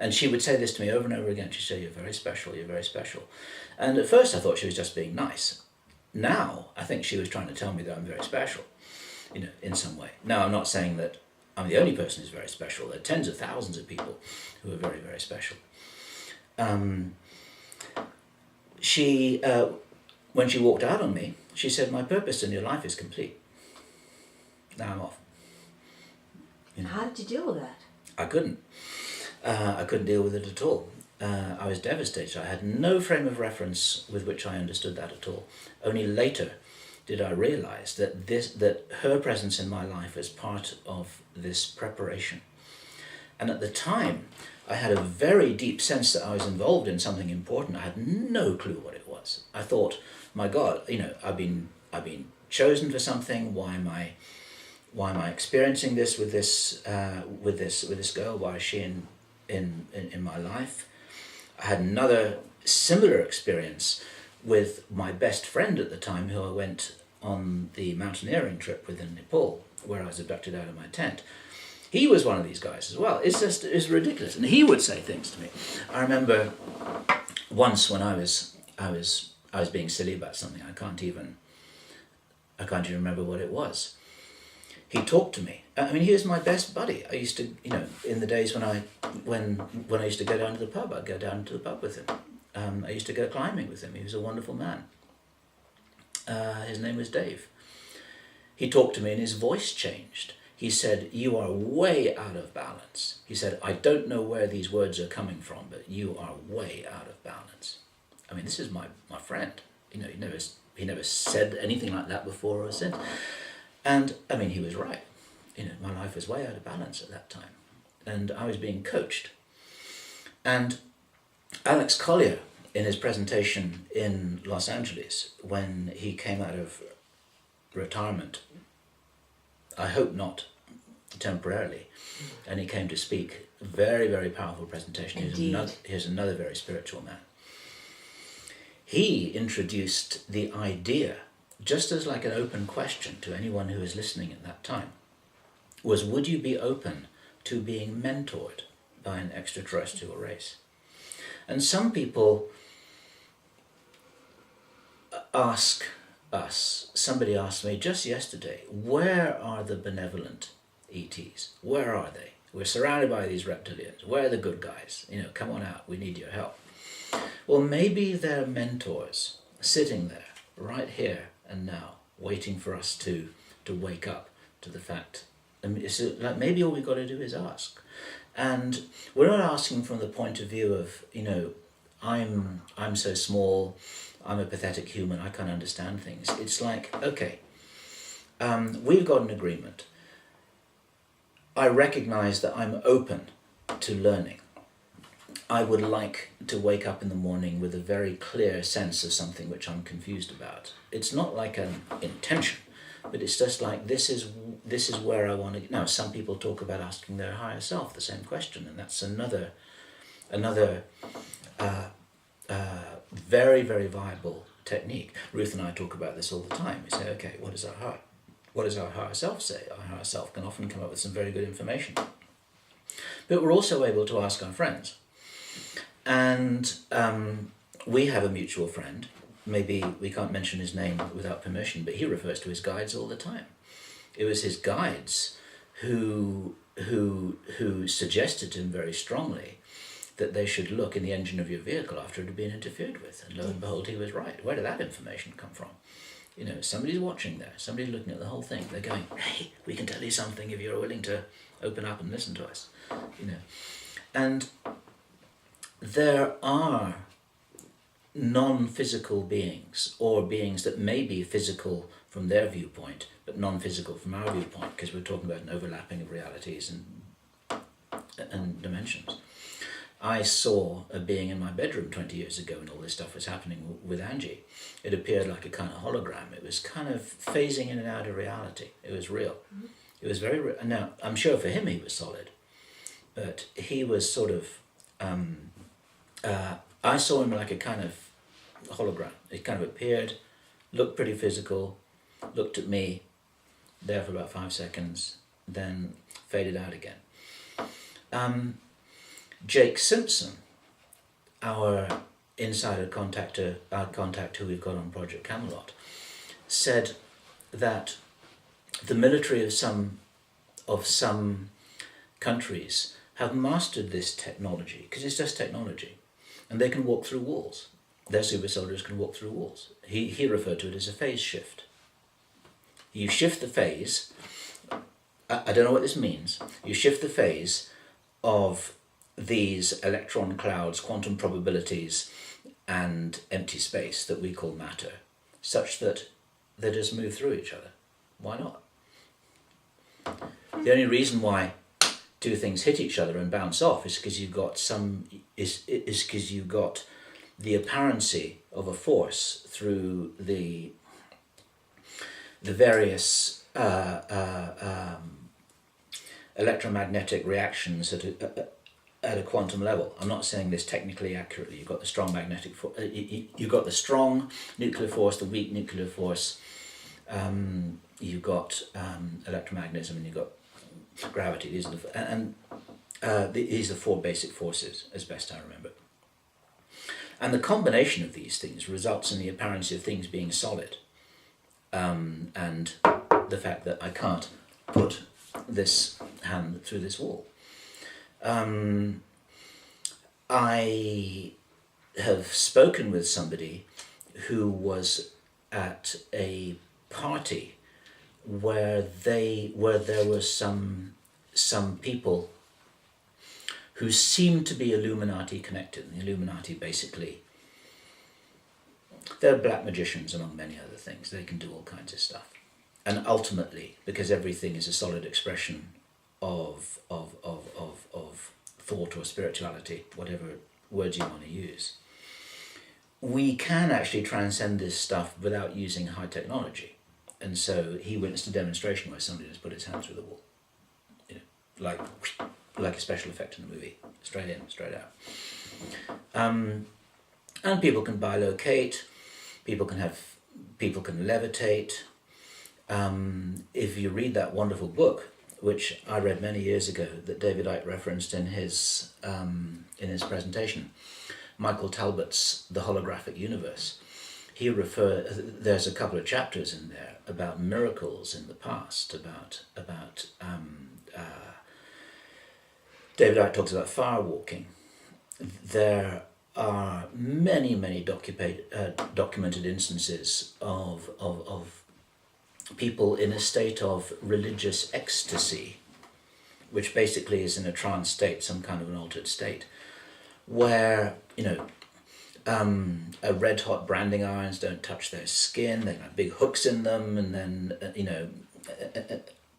And she would say this to me over and over again. She'd say, "You're very special, you're very special." And at first I thought she was just being nice. Now I think she was trying to tell me that I'm very special, in some way. Now I'm not saying that I'm the only person who's very special. There are tens of thousands of people who are very, very special. She, when she walked out on me, she said, "My purpose in your life is complete. Now I'm off." How did you deal with that? I couldn't. I couldn't deal with it at all. I was devastated. I had no frame of reference with which I understood that at all. Only later did I realize that her presence in my life was part of this preparation. And at the time, I had a very deep sense that I was involved in something important. I had no clue what it was. I thought, my God, I've been chosen for something. Why am I experiencing this with this girl? Why is she in my life? I had another similar experience with my best friend at the time, who I went on the mountaineering trip with in Nepal, where I was abducted out of my tent. He was one of these guys as well. It's ridiculous. And he would say things to me. I remember once when I was being silly about something. I can't even remember what it was. He talked to me. I mean, he was my best buddy. I used to, in the days when I used to go down to the pub, I'd go down to the pub with him. I used to go climbing with him. He was a wonderful man. His name was Dave. He talked to me and his voice changed. He said, "You are way out of balance." He said, "I don't know where these words are coming from, but you are way out of balance." I mean, this is my friend. He never said anything like that before or since. And I mean, he was right. My life was way out of balance at that time. And I was being coached. And Alex Collier, in his presentation in Los Angeles, when he came out of retirement, I hope not temporarily, and he came to speak, very, very powerful presentation. Here's another very spiritual man. He introduced the idea, just as like an open question to anyone who was listening at that time, was, would you be open to being mentored by an extraterrestrial race? And some people ask us, somebody asked me just yesterday, where are the benevolent ETs? Where are they? We're surrounded by these reptilians. Where are the good guys? Come on out, we need your help. Well, maybe they're mentors sitting there right here and now, waiting for us to wake up to the fact. It's like maybe all we've got to do is ask. And we're not asking from the point of view of, I'm so small, I'm a pathetic human, I can't understand things. It's like, okay, we've got an agreement. I recognize that I'm open to learning. I would like to wake up in the morning with a very clear sense of something which I'm confused about. It's not like an intention, but it's just like, this is where I want to. Now, some people talk about asking their higher self the same question, and that's another very, very viable technique. Ruth and I talk about this all the time. We say, okay, what does our higher self say? Our higher self can often come up with some very good information. But we're also able to ask our friends. And we have a mutual friend. Maybe we can't mention his name without permission, but he refers to his guides all the time. It was his guides who suggested to him very strongly that they should look in the engine of your vehicle after it had been interfered with. And lo and behold, he was right. Where did that information come from? Somebody's watching there. Somebody's looking at the whole thing. They're going, hey, we can tell you something if you're willing to open up and listen to us. And there are non-physical beings, or beings that may be physical from their viewpoint, but non-physical from our viewpoint, because we're talking about an overlapping of realities and dimensions. I saw a being in my bedroom 20 years ago when all this stuff was happening with Angie. It appeared like a kind of hologram. It was kind of phasing in and out of reality. It was real. Mm-hmm. It was very real. Now, I'm sure for him he was solid, but he was sort of, I saw him like a kind of hologram. It kind of appeared, looked pretty physical, looked at me, there for about 5 seconds, then faded out again. Jake Simpson, our insider contact who we've got on Project Camelot, said that the military of some countries have mastered this technology, because it's just technology, and they can walk through walls. Their super soldiers can walk through walls. He referred to it as a phase shift. You shift the phase, I don't know what this means, you shift the phase of these electron clouds, quantum probabilities, and empty space that we call matter, such that they just move through each other. Why not? The only reason why two things hit each other and bounce off is because you've got the apparency of a force through the various electromagnetic reactions at a quantum level. I'm not saying this technically accurately. You've got the strong magnetic force, you've got the strong nuclear force, the weak nuclear force, you've got electromagnetism, and you've got gravity. These are four basic forces, as best I remember. And the combination of these things results in the appearance of things being solid, and the fact that I can't put this hand through this wall. I have spoken with somebody who was at a party where there were some people who seemed to be Illuminati connected. And the Illuminati basically, they're black magicians among many other things. They can do all kinds of stuff. And ultimately, because everything is a solid expression of thought or spirituality, whatever words you want to use, we can actually transcend this stuff without using high technology. And so he witnessed a demonstration where somebody just put his hand through the wall, like a special effect in a movie, straight in, straight out. And people can bilocate, people can levitate. If you read that wonderful book, which I read many years ago, that David Icke referenced in his presentation, Michael Talbot's The Holographic Universe, there's a couple of chapters in there about miracles in the past, about David Icke talks about fire walking. There are many documented instances of people in a state of religious ecstasy, which basically is in a trance state, some kind of an altered state, where red hot branding irons don't touch their skin, they have big hooks in them, and then